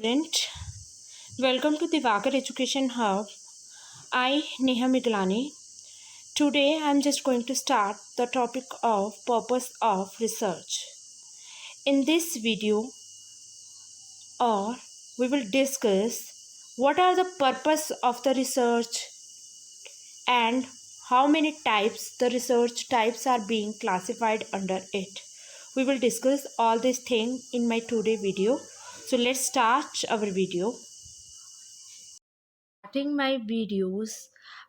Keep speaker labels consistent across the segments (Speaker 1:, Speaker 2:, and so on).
Speaker 1: Student, welcome to the Vagar Education Hub. I, Neha Miglani. Today I am just going to start the topic of purpose of research. In this video, we will discuss what are the purpose of the research and how many types the research types are being classified under it. We will discuss all these things in my today video. So let's start our video. Starting my videos,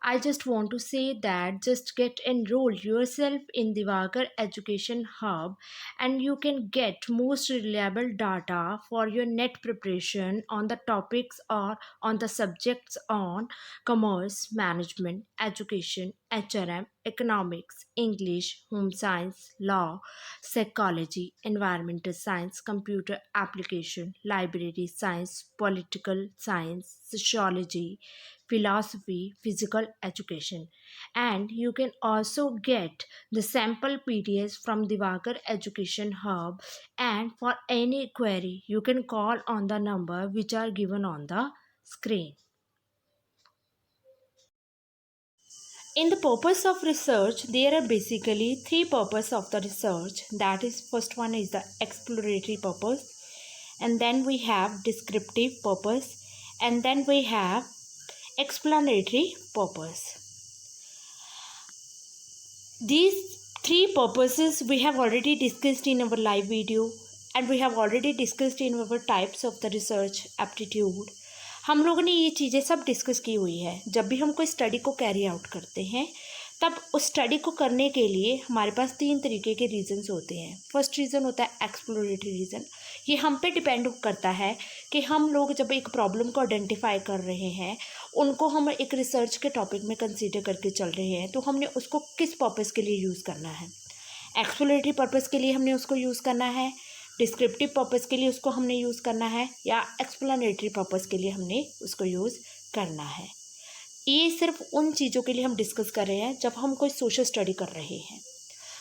Speaker 1: I just want to say that just get enrolled yourself in the Vagar Education Hub and you can get most reliable data for your net preparation on the topics or on the subjects on commerce, management, education, HRM, economics, English, home science, law, psychology, environmental science, computer application, library science, political science, sociology, philosophy, physical education. And you can also get the sample PDFs from the Vagar Education Hub. And for any query, you can call on the number which are given on the screen. In the purpose of research, there are basically three purposes of the research. That is, first one is the exploratory purpose, and then we have descriptive purpose, and then we have explanatory purpose. These three purposes we have already discussed in our live video, and we have already discussed in our types of the research aptitude. हम लोगों ने ये चीज़ें सब discuss की हुई है. जब भी हम कोई स्टडी को कैरी आउट करते हैं तब उस स्टडी को करने के लिए हमारे पास तीन तरीके के रीज़न्स होते हैं. फर्स्ट रीज़न होता है एक्सप्लोरेटरी रीज़न. ये हम पे डिपेंड करता है कि हम लोग जब एक प्रॉब्लम को आइडेंटिफाई कर रहे हैं, उनको हम एक रिसर्च के टॉपिक में कंसीडर करके चल रहे हैं, तो हमने उसको किस पर्पस के लिए यूज़ करना है. एक्सप्लोरेटरी पर्पस के लिए हमने उसको यूज़ करना है, डिस्क्रिप्टिव पर्पस के लिए उसको हमने यूज़ करना है, या एक्सप्लेनेटरी पर्पस के लिए हमने उसको यूज़ करना है. ये सिर्फ उन चीज़ों के लिए हम डिस्कस कर रहे हैं जब हम कोई सोशल स्टडी कर रहे हैं,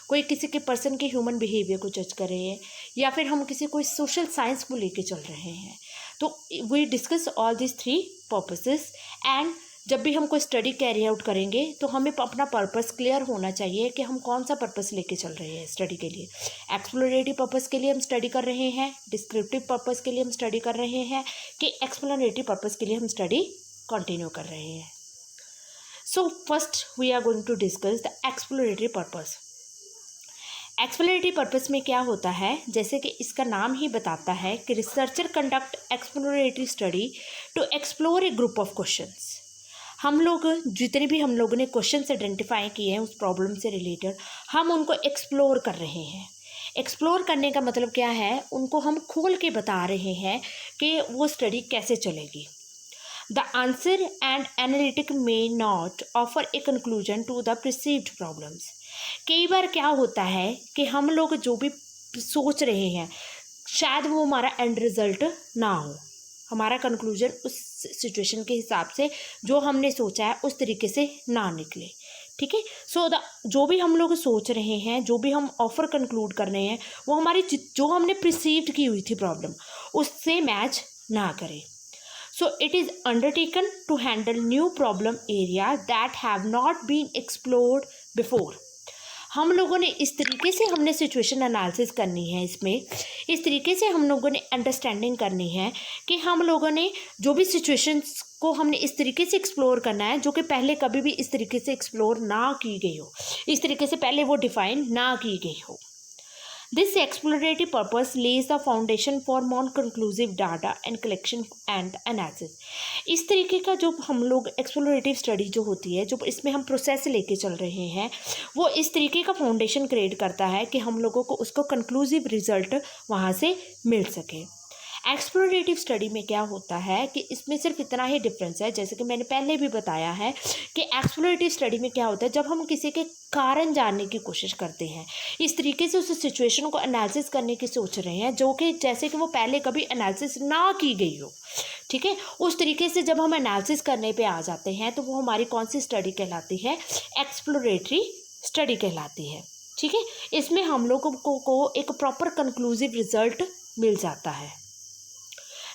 Speaker 1: कोई किसी के पर्सन के ह्यूमन बिहेवियर को जज कर रहे हैं, या फिर हम किसी कोई सोशल साइंस को लेके चल रहे हैं. तो we discuss all this three purposes. And जब भी हम कोई स्टडी कैरी आउट करेंगे तो हमें अपना पर्पस क्लियर होना चाहिए कि हम कौन सा पर्पस लेके चल रहे हैं स्टडी के लिए. एक्सप्लोरेटरी पर्पस के लिए हम स्टडी कर रहे हैं, डिस्क्रिप्टिव पर्पस के लिए हम स्टडी कर रहे हैं, कि एक्सप्लेनेटरी पर्पस के लिए हम स्टडी कंटिन्यू कर रहे हैं. So first we are going to discuss the exploratory purpose. Exploratory purpose में क्या होता है, जैसे कि इसका नाम ही बताता है कि researcher conduct exploratory study to explore a group of questions. हम लोग जितने भी हम लोगों ने क्वेश्चंस आइडेंटिफाई किए हैं उस प्रॉब्लम से रिलेटेड, हम उनको एक्सप्लोर कर रहे हैं. एक्सप्लोर करने का मतलब क्या है, उनको हम खोल के बता रहे हैं कि वो स्टडी कैसे चलेगी. The answer and analytic may not offer a conclusion to the perceived problems. कई बार क्या होता है कि हम लोग जो भी सोच रहे हैं शायद वो हमारा एंड रिजल्ट ना हो, हमारा कंक्लूजन उस सिचुएशन के हिसाब से जो हमने सोचा है उस तरीके से ना निकले. ठीक है. सो जो भी हम लोग सोच रहे हैं, जो भी हम ऑफर कंक्लूड कर रहे हैं, वो हमारी जो हमने प्रिसीव्ड की हुई थी प्रॉब्लम उससे मैच ना करे. So it is undertaken to handle new problem area that have not been explored before. हम लोगों ने इस तरीके से हमने सिचुएशन एनालिसिस करनी है, इसमें इस तरीके से हम लोगों ने अंडरस्टैंडिंग करनी है कि हम लोगों ने जो भी सिचुएशंस को हमने इस तरीके से एक्सप्लोर करना है जो कि पहले कभी भी इस तरीके से एक्सप्लोर ना की गई हो, इस तरीके से पहले वो डिफाइन ना की गई हो. This exploratory purpose lays the foundation for more conclusive data and collection and analysis. इस तरीके का जो हम लोग एक्सप्लोरेटिव स्टडी जो होती है, जो इसमें हम प्रोसेस लेके चल रहे हैं, वो इस तरीके का फाउंडेशन क्रिएट करता है कि हम लोगों को उसको कंक्लूसिव रिजल्ट वहाँ से मिल सके. एक्सप्लोरेटिव स्टडी में क्या होता है कि इसमें सिर्फ इतना ही डिफरेंस है, जैसे कि मैंने पहले भी बताया है कि एक्सप्लोरेटिव स्टडी में क्या होता है, जब हम किसी के कारण जानने की कोशिश करते हैं, इस तरीके से उस सिचुएशन को एनालिसिस करने की सोच रहे हैं जो कि जैसे कि वो पहले कभी एनालिसिस ना की गई हो. ठीक है. उस तरीके से जब हम एनालिसिस करने पे आ जाते हैं तो वो हमारी कौन सी स्टडी कहलाती है, एक्सप्लोरेटरी स्टडी कहलाती है. ठीक है. इसमें हम लोगों को एक प्रॉपर कंक्लूसिव रिजल्ट मिल जाता है.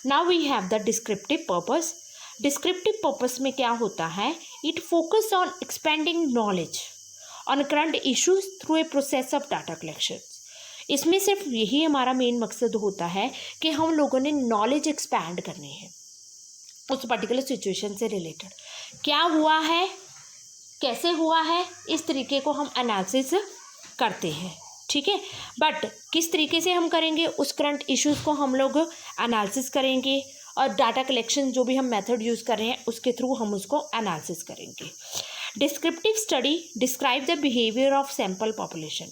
Speaker 1: Now we have the descriptive purpose. Descriptive purpose में क्या होता है, it focus on expanding knowledge on current issues through a process of data collection. इसमें सिर्फ यही हमारा मेन मकसद होता है कि हम लोगों ने नॉलेज एक्सपैंड करनी है उस पर्टिकुलर सिचुएशन से रिलेटेड, क्या हुआ है, कैसे हुआ है, इस तरीके को हम एनालिसिस करते हैं, ठीक है। बट किस तरीके से हम करेंगे, उस करंट इश्यूज़ को हम लोग एनालिसिस करेंगे और डाटा कलेक्शन जो भी हम मेथड यूज़ कर रहे हैं उसके थ्रू हम उसको एनालिसिस करेंगे। Descriptive study describe the behaviour of sample population.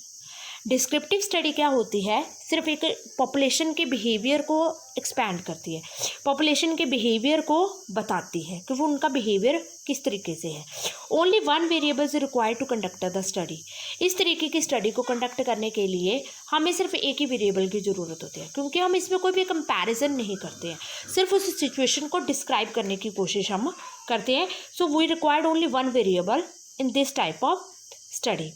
Speaker 1: Descriptive study क्या होती है, सिर्फ एक पॉपुलेशन के बिहेवियर को एक्सपैंड करती है, पॉपुलेशन के बिहेवियर को बताती है कि वो उनका बिहेवियर किस तरीके से है। Only one variable is required to conduct the study. इस तरीके की स्टडी को कंडक्ट करने के लिए हमें सिर्फ एक ही वेरिएबल की ज़रूरत होती है, क्योंकि हम इसमें कोई भी कंपैरिजन नहीं करते हैं, सिर्फ उस सिचुएशन को डिस्क्राइब करने की कोशिश हम करते हैं। So we required only one variable in this type of study.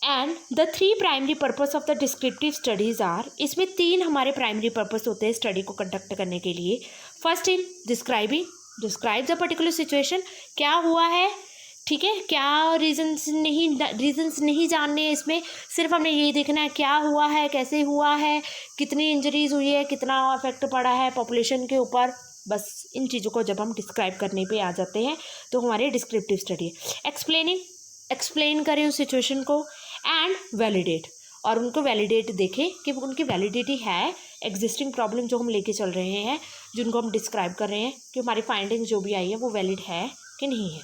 Speaker 1: And the three primary purpose of the descriptive studies are, इसमें तीन हमारे प्राइमरी पर्पस होते हैं स्टडी को कंडक्ट करने के लिए। First in describe the particular situation, क्या हुआ है, ठीक है, क्या रीजंस नहीं जानने हैं इसमें, सिर्फ हमने यही देखना है क्या हुआ है, कैसे हुआ है, कितनी इंजरीज हुई है, कितना इफेक्ट पड़ा है पॉपुलेशन के ऊपर। बस इन चीज़ों को जब हम डिस्क्राइब करने पे आ जाते हैं तो हमारे डिस्क्रिप्टिव स्टडी है। एक्सप्लेन करें उस सिचुएशन को, एंड वैलिडेट, और उनको वैलिडेट देखें कि वो उनकी वैलिडिटी है, एग्जिस्टिंग प्रॉब्लम जो हम लेके चल रहे हैं, जिनको हम डिस्क्राइब कर रहे हैं, कि हमारी फाइंडिंग्स जो भी आई है वो वैलिड है कि नहीं है।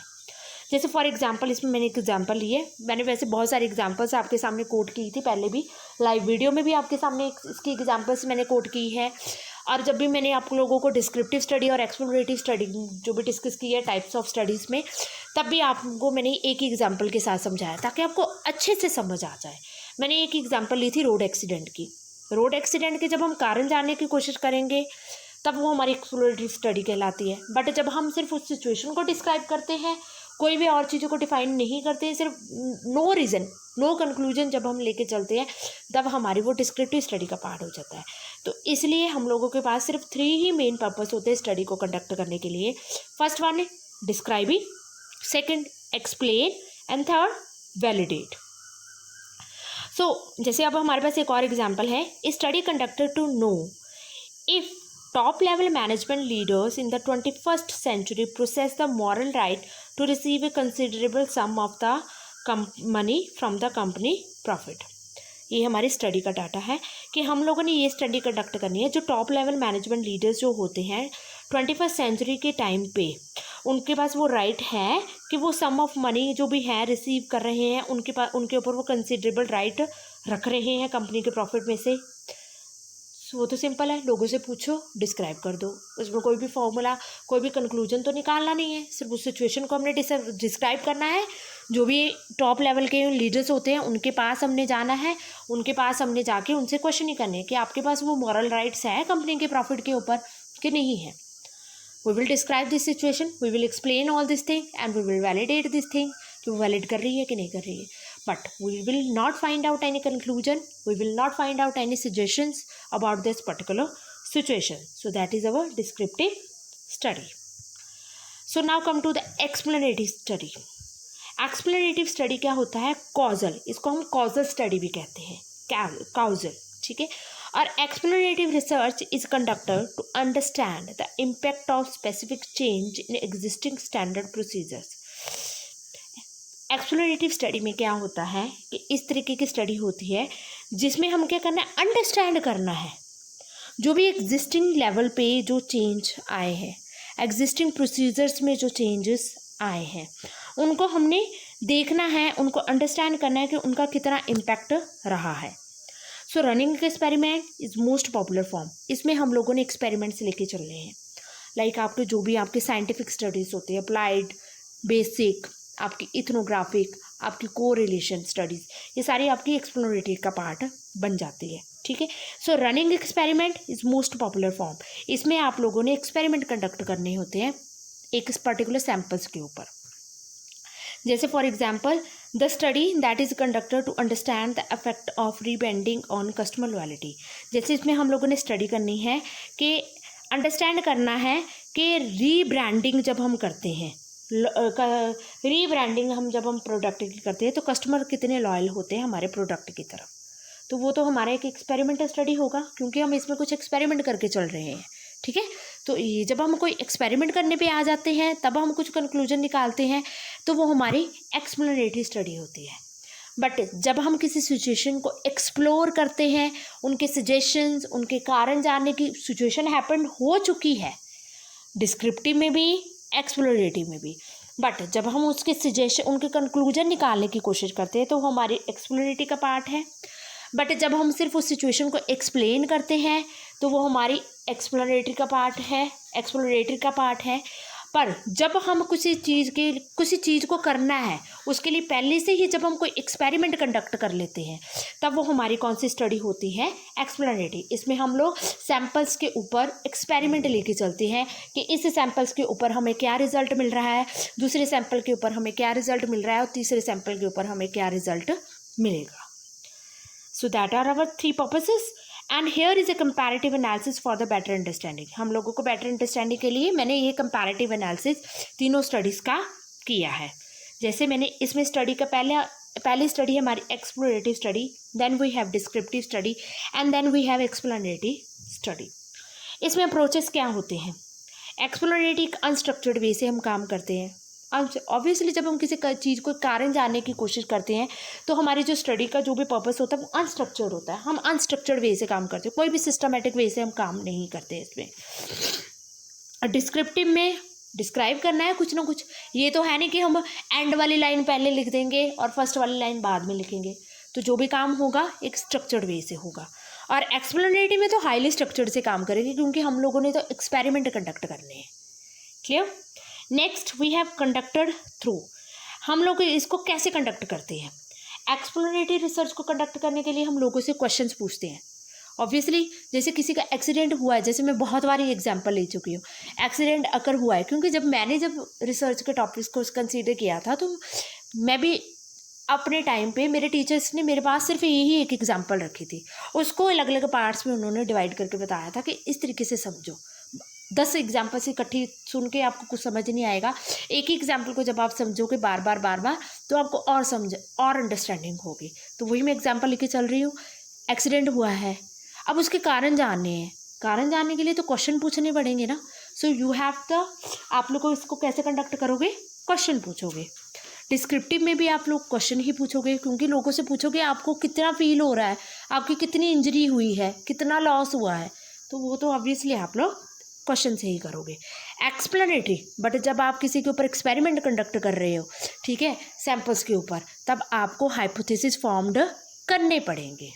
Speaker 1: जैसे फॉर एग्जांपल इसमें मैंने एक एग्जांपल ली है, मैंने वैसे बहुत सारी एग्जांपल्स आपके सामने कोट की थी पहले भी, लाइव वीडियो में भी आपके सामने इसकी एग्जांपल्स मैंने कोट की है, और जब भी मैंने आप लोगों को डिस्क्रिप्टिव स्टडी और एक्सप्लोरेटिव स्टडी जो भी डिस्कस की है टाइप्स ऑफ स्टडीज़ में, तब भी आपको मैंने एक ही एग्जांपल के साथ समझाया ताकि आपको अच्छे से समझ आ जाए। मैंने एक एग्जांपल ली थी रोड एक्सीडेंट की। रोड एक्सीडेंट के जब हम कारण जानने की कोशिश करेंगे तब वो हमारी एक्सप्लोरेटिव स्टडी कहलाती है। बट जब हम सिर्फ उस सिचुएशन को डिस्क्राइब करते हैं, कोई भी और चीज़ों को डिफाइन नहीं करते हैं, सिर्फ नो रीज़न नो कंक्लूजन जब हम लेके चलते हैं, तब हमारी वो डिस्क्रिप्टिव स्टडी का पार्ट हो जाता है। तो इसलिए हम लोगों के पास सिर्फ थ्री ही मेन पर्पस होते हैं स्टडी को कंडक्ट करने के लिए। फर्स्ट वन है describing, second explain, and third validate. So जैसे अब हमारे पास एक और एग्जांपल है, study conducted to know if top level management leaders in the 21st century possess the moral right to receive a considerable sum of the money from the company profit। ये हमारी study का data है कि हम लोगों ने ये study conduct करनी है, जो टॉप लेवल मैनेजमेंट लीडर्स जो होते हैं 21st सेंचुरी के टाइम पे, उनके पास वो राइट है कि वो सम ऑफ मनी जो भी है रिसीव कर रहे हैं, उनके ऊपर वो कंसिडरेबल राइट रख रहे हैं कंपनी के प्रॉफिट में से। वो तो सिंपल है, लोगों से पूछो, डिस्क्राइब कर दो, उसमें कोई भी फॉर्मूला, कोई भी कंक्लूजन तो निकालना नहीं है, सिर्फ उस सिचुएशन को हमने डिस्क्राइब करना है। जो भी टॉप लेवल के लीडर्स होते हैं उनके पास हमने जाना है, उनके पास हमने जाके उनसे क्वेश्चन ही करने कि आपके पास वो मॉरल राइट्स है कंपनी के प्रॉफिट के ऊपर कि नहीं है। We will describe this situation, we will explain all this thing and we will validate this thing कि वो वैलिड कर रही है कि नहीं कर रही है। But we will not find out any conclusion, we will not find out any suggestions about this particular situation. So that is our descriptive study. So now come to the explanative study. Explanative study क्या होता है? Causal, इसको हम causal study भी कहते हैं, causal, ठीक है। और explanative research is conducted to understand the impact of specific change in existing standard procedures. Explorative study में क्या होता है कि इस तरीके की स्टडी होती है जिसमें हम क्या करना है, अंडरस्टैंड करना है जो भी एग्जिस्टिंग लेवल पे जो चेंज आए हैं, एग्जिस्टिंग प्रोसीजर्स में जो चेंजेस आए हैं, उनको हमने देखना है, उनको अंडरस्टैंड करना है कि उनका कितना इम्पैक्ट रहा है। सो running experiment is most popular form. इसमें हम लोगों ने एक्सपेरिमेंट्स लेके चल रहे हैं, लाइक आपके जो भी आपके साइंटिफिक स्टडीज़ होती है, अप्लाइड, बेसिक, आपकी इथनोग्राफिक, आपकी कोरिलेशन स्टडीज़, ये सारी आपकी एक्सप्लोरेटिव का पार्ट बन जाती है, ठीक है। सो running experiment is most popular form. इसमें आप लोगों ने एक्सपेरिमेंट कंडक्ट करने होते हैं एक पर्टिकुलर सैंपल्स के ऊपर। जैसे for example the study that is conducted to understand the effect of rebranding on customer loyalty. जैसे इसमें हम लोगों ने स्टडी करनी है कि अंडरस्टैंड करना है कि रीब्रांडिंग जब हम करते हैं, रीब्रांडिंग जब हम प्रोडक्ट की करते हैं तो कस्टमर कितने लॉयल होते हैं हमारे प्रोडक्ट की तरफ। तो वो तो हमारा एक एक्सपेरिमेंटल स्टडी होगा, क्योंकि हम इसमें कुछ एक्सपेरिमेंट करके चल रहे हैं, ठीक है। तो ये जब हम कोई एक्सपेरिमेंट करने पे आ जाते हैं तब हम कुछ कंक्लूजन निकालते हैं, तो वो हमारी एक्सप्लोरेटरी स्टडी होती है। बट जब हम किसी सिचुएशन को एक्सप्लोर करते हैं, उनके सजेशंस, उनके कारण जानने की सिचुएशन हैपन हो चुकी है, डिस्क्रिप्टिव में भी एक्सप्लोरेटिव में भी, बट जब हम उसके सजेशन, उनके कंक्लूजन निकालने की कोशिश करते हैं तो वो हमारी एक्सप्लोरेटिव का पार्ट है। बट जब हम सिर्फ उस सिचुएशन को एक्सप्लेन करते हैं तो वो हमारी एक्सप्लोरेटरी का पार्ट है। पर जब हम किसी चीज़ को करना है, उसके लिए पहले से ही जब हम कोई एक्सपेरिमेंट कंडक्ट कर लेते हैं, तब वो हमारी कौन सी स्टडी होती है? एक्सप्लोरेटरी। इसमें हम लोग सैम्पल्स के ऊपर एक्सपेरिमेंट लेके चलते हैं कि इस सैम्पल्स के ऊपर हमें क्या रिजल्ट मिल रहा है, दूसरे सैम्पल के ऊपर हमें क्या रिजल्ट मिल रहा है और तीसरे सैम्पल के ऊपर हमें क्या रिजल्ट मिलेगा। So that are our 3 purposes and here is a comparative analysis for the better understanding. हम लोगों को बेटर अंडरस्टैंडिंग के लिए मैंने ये कंपैरेटिव एनालिसिस तीनों स्टडीज़ का किया है। जैसे मैंने इसमें स्टडी का पहली स्टडी है हमारी explorative study, then we have descriptive study and then we have explanatory study. इसमें अप्रोचेस क्या होते हैं? एक्सप्लोरेटरी एक अनस्ट्रक्चर्ड वे से हम काम करते हैं। ऑब्वियसली जब हम किसी चीज़ को कारण जानने की कोशिश करते हैं तो हमारी जो स्टडी का जो भी पर्पस होता है वो अनस्ट्रक्चर्ड होता है। हम अनस्ट्रक्चर्ड वे से काम करते हैं, कोई भी सिस्टमेटिक वे से हम काम नहीं करते इसमें। डिस्क्रिप्टिव में डिस्क्राइब करना है कुछ ना कुछ, ये तो है नहीं कि हम एंड वाली लाइन पहले लिख देंगे और फर्स्ट वाली लाइन बाद में लिखेंगे। तो जो भी काम होगा एक स्ट्रक्चर्ड वे से होगा। और एक्सप्लेनेटरी में तो हाईली स्ट्रक्चर्ड से काम करेंगे, क्योंकि हम लोगों ने तो एक्सपेरिमेंट कंडक्ट करने हैं। Clear? Next we have conducted through. हम लोग इसको कैसे कंडक्ट करते हैं? एक्सप्लोरेटरी रिसर्च को कंडक्ट करने के लिए हम लोगों से क्वेश्चंस पूछते हैं। ऑब्वियसली जैसे किसी का एक्सीडेंट हुआ है, जैसे मैं बहुत बार एग्जांपल ले चुकी हूँ, एक्सीडेंट अकर हुआ है, क्योंकि जब मैंने रिसर्च के टॉपिक्स को कंसीडर किया था तो मैं भी अपने टाइम पे मेरे टीचर्स ने मेरे पास सिर्फ यही एक एग्जांपल रखी थी, उसको अलग अलग पार्ट्स में उन्होंने डिवाइड करके बताया था कि इस तरीके से समझो। 10 एग्जाम्पल से इकट्ठी सुन के आपको कुछ समझ नहीं आएगा। एक ही एग्जाम्पल को जब आप समझोगे बार बार तो आपको और अंडरस्टैंडिंग होगी। तो वही मैं एग्जाम्पल लेके चल रही हूँ। एक्सीडेंट हुआ है, अब उसके कारण जानने हैं, कारण जानने के लिए तो क्वेश्चन पूछने पड़ेंगे ना। सो यू हैव द, आप लोग को इसको कैसे कंडक्ट करोगे? क्वेश्चन पूछोगे। डिस्क्रिप्टिव में भी आप लोग क्वेश्चन ही पूछोगे, क्योंकि लोगों से पूछोगे आपको कितना फील हो रहा है, आपकी कितनी इंजरी हुई है, कितना लॉस हुआ है, तो वो तो ऑब्वियसली आप लोग क्वेश्चन से ही करोगे। एक्सप्लेनेटरी, बट जब आप किसी के ऊपर एक्सपेरिमेंट कंडक्ट कर रहे हो, ठीक है, सैंपल्स के ऊपर, तब आपको हाइपोथेसिस फॉर्म्ड करने पड़ेंगे।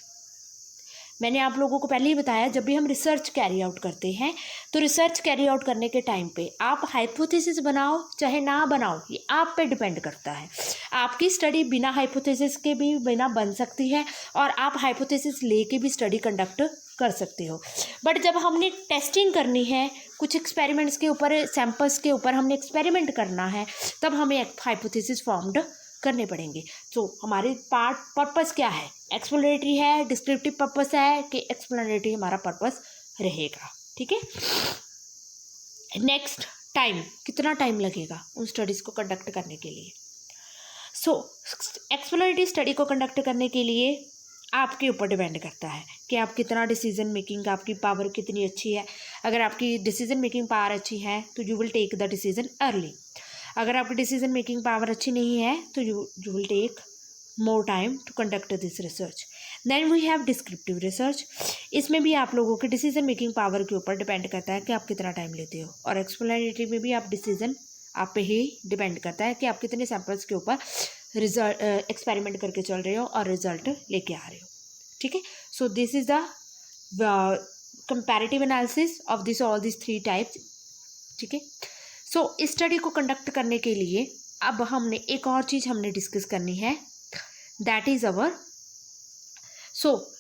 Speaker 1: मैंने आप लोगों को पहले ही बताया, जब भी हम रिसर्च कैरी आउट करते हैं तो रिसर्च कैरी आउट करने के टाइम पे आप हाइपोथेसिस बनाओ चाहे ना बनाओ, ये आप पे डिपेंड करता है। आपकी स्टडी बिना हाइपोथेसिस के भी बिना बन सकती है और आप हाइपोथेसिस लेके भी स्टडी कंडक्ट कर सकते हो। बट जब हमने टेस्टिंग करनी है, कुछ एक्सपेरिमेंट्स के ऊपर, सैंपल्स के ऊपर हमने एक्सपेरिमेंट करना है, तब हमें हाइपोथेसिस फॉर्म्ड करने पड़ेंगे। तो हमारे पर्पस क्या है? एक्सप्लोरेटरी है, डिस्क्रिप्टिव पर्पस है कि एक्सप्लोरेटरी हमारा पर्पस रहेगा, ठीक है। नेक्स्ट, टाइम, कितना टाइम लगेगा उन स्टडीज़ को कंडक्ट करने के लिए? सो एक्सप्लोरेटरी स्टडी को कंडक्ट करने के लिए आपके ऊपर डिपेंड करता है कि आप कितना डिसीजन मेकिंग, आपकी पावर कितनी अच्छी है। अगर आपकी डिसीजन मेकिंग पावर अच्छी है तो you will take the decision early. अगर आपकी डिसीजन मेकिंग पावर अच्छी नहीं है तो you will take more time to conduct this research. Then we have descriptive research. इसमें भी आप लोगों के डिसीजन मेकिंग पावर के ऊपर डिपेंड करता है कि आप कितना टाइम लेते हो। और एक्सप्लेनेटरी में भी आप डिसीजन आप पे ही डिपेंड करता है कि आप कितने सैंपल्स के ऊपर रिजल्ट एक्सपेरिमेंट करके चल रहे हो और रिजल्ट लेके आ रहे हो, ठीक है। So this is the comparative analysis of this all this 3 types, ठीक है। सो इस स्टडी को कंडक्ट करने के लिए अब हमने एक और चीज़ हमने डिस्कस करनी है, दैट इज़ अवर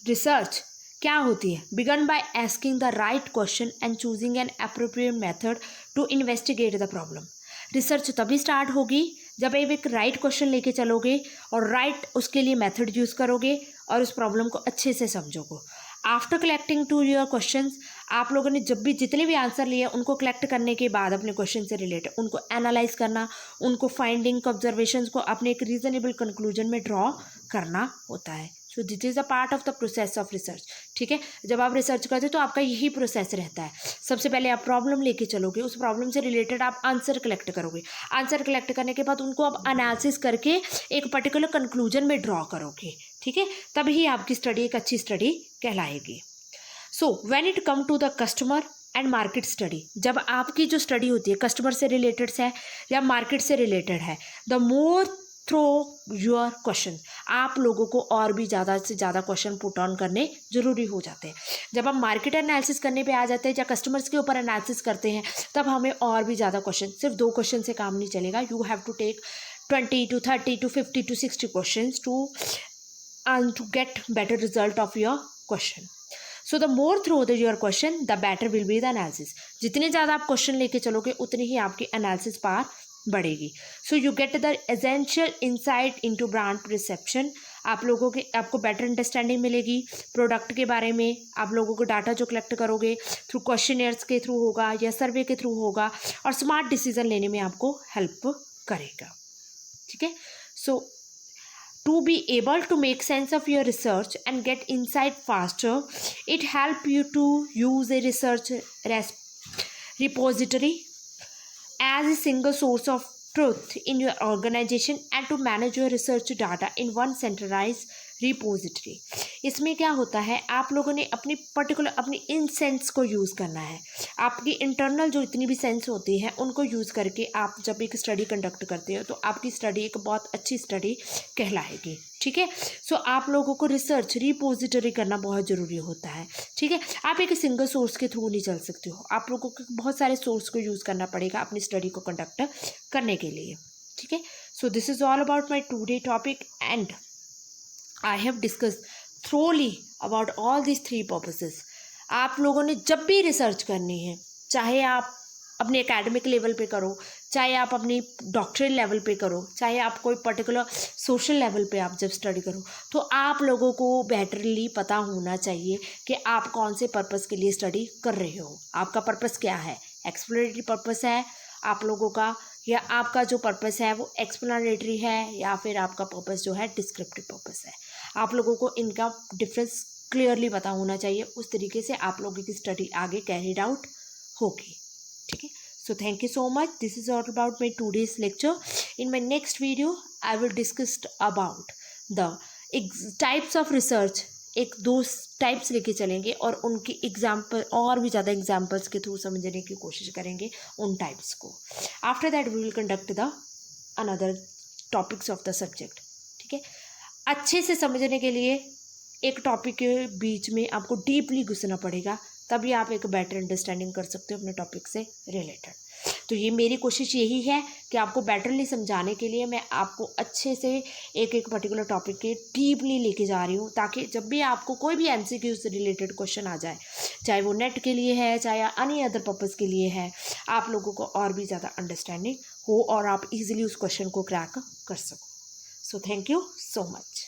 Speaker 1: रिसर्च क्या होती है? Begin by asking the right question and choosing an appropriate method to investigate the problem. Research तभी स्टार्ट होगी जब आप एक राइट क्वेश्चन लेके चलोगे और राइट उसके लिए मेथड यूज़ करोगे और उस प्रॉब्लम को अच्छे से समझोगे। After collecting to your questions, आप लोगों ने जब भी जितने भी आंसर लिए उनको कलेक्ट करने के बाद अपने क्वेश्चन से रिलेटेड उनको एनालाइज करना, उनको फाइंडिंग ऑब्जर्वेशंस को अपने एक रीजनेबल कंक्लूजन में ड्रॉ करना होता है। So this is a part of the process of research. ठीक है, जब आप रिसर्च करते हो तो आपका यही प्रोसेस रहता है। सबसे पहले आप प्रॉब्लम लेके चलोगे, उस प्रॉब्लम से रिलेटेड आप आंसर कलेक्ट करोगे, आंसर कलेक्ट करने के बाद उनको आप एनालिसिस करके एक पर्टिकुलर कंक्लूजन में ड्रॉ करोगे। ठीक है, तभी आपकी स्टडी एक अच्छी स्टडी कहलाएगी। So when it come to the customer and market study, जब आपकी जो स्टडी होती है कस्टमर से रिलेटेड है या मार्केट से रिलेटेड है, the more throw your question, आप लोगों को और भी ज़्यादा से ज़्यादा क्वेश्चन पुट ऑन करने जरूरी हो जाते हैं। जब हम मार्केट एनालिसिस करने पे आ जाते हैं या कस्टमर्स के ऊपर एनालिसिस करते हैं, तब हमें और भी ज़्यादा क्वेश्चन, सिर्फ 2 क्वेश्चन से काम नहीं चलेगा। You have to take 20 to 30 to 50 to 60 questions to get better result of your question. So the more through your question, the better will be the analysis. जितने ज़्यादा आप क्वेश्चन लेके चलोगे उतनी ही आपकी एनालिसिस पावर बढ़ेगी। So you get the essential insight into brand perception, आपको better understanding मिलेगी प्रोडक्ट के बारे में। आप लोगों को डाटा जो कलेक्ट करोगे थ्रू क्वेश्चनेयर्स के थ्रू होगा या सर्वे के थ्रू होगा, और स्मार्ट डिसीजन लेने में आपको हेल्प करेगा। ठीक है, सो to be able to make sense of your research and get insight faster, it help you to use a research repository as a single source of truth in your organization and to manage your research data in one centralized repository. इसमें क्या होता है, आप लोगों ने अपनी particular अपनी in sense को यूज़ करना है। आपकी इंटरनल जो इतनी भी सेंस होती है उनको यूज़ करके आप जब एक स्टडी कंडक्ट करते हो तो आपकी स्टडी एक बहुत अच्छी स्टडी कहलाएगी। ठीक है, सो आप लोगों को रिसर्च रिपोजिटरी करना बहुत ज़रूरी होता है। ठीक है, आप एक सिंगल सोर्स के थ्रू नहीं चल सकते हो, आप लोगों को बहुत सारे सोर्स को यूज़ करना पड़ेगा अपनी स्टडी को कंडक्ट करने के लिए। ठीक है, so this is all about my today topic and I have discussed thoroughly about all these 3 purposes. आप लोगों ने जब भी रिसर्च करनी है, चाहे आप अपने एकेडमिक लेवल पे करो, चाहे आप अपनी डॉक्टरल लेवल पे करो, चाहे आप कोई पर्टिकुलर सोशल लेवल पे आप जब स्टडी करो, तो आप लोगों को बेटरली पता होना चाहिए कि आप कौन से पर्पस के लिए स्टडी कर रहे हो। आपका पर्पस क्या है, एक्सप्लोरेटरी पर्पस है आप लोगों का, या आपका जो पर्पस है वो एक्सप्लेनेटरी है, या फिर आपका पर्पस जो है डिस्क्रिप्टिव पर्पस है। आप लोगों को इनका डिफरेंस क्लियरली पता होना चाहिए, उस तरीके से आप लोगों की स्टडी आगे कैरिड आउट होगी। ठीक है, so thank you so much. This is all about my today's lecture. In my next video I will discuss about the types of research. 1-2 types लेके चलेंगे और उनकी एग्जाम्पल और भी ज़्यादा एग्जाम्पल्स के थ्रू समझने की कोशिश करेंगे उन टाइप्स को। After that we will conduct the another topics of the subject. ठीक है, अच्छे से समझने के लिए एक टॉपिक के बीच में आपको डीपली घुसना पड़ेगा, तभी आप एक बेटर अंडरस्टैंडिंग कर सकते हो अपने टॉपिक से रिलेटेड। तो ये मेरी कोशिश यही है कि आपको बेटरली समझाने के लिए मैं आपको अच्छे से एक पर्टिकुलर टॉपिक के डीपली लेके जा रही हूँ, ताकि जब भी आपको कोई भी एमसीक्यू से रिलेटेड क्वेश्चन आ जाए, चाहे वो नेट के लिए है चाहे एनी अदर पर्पज़ के लिए है, आप लोगों को और भी ज़्यादा अंडरस्टैंडिंग हो और आप इजीली उस क्वेश्चन को क्रैक कर सको। So thank you so much.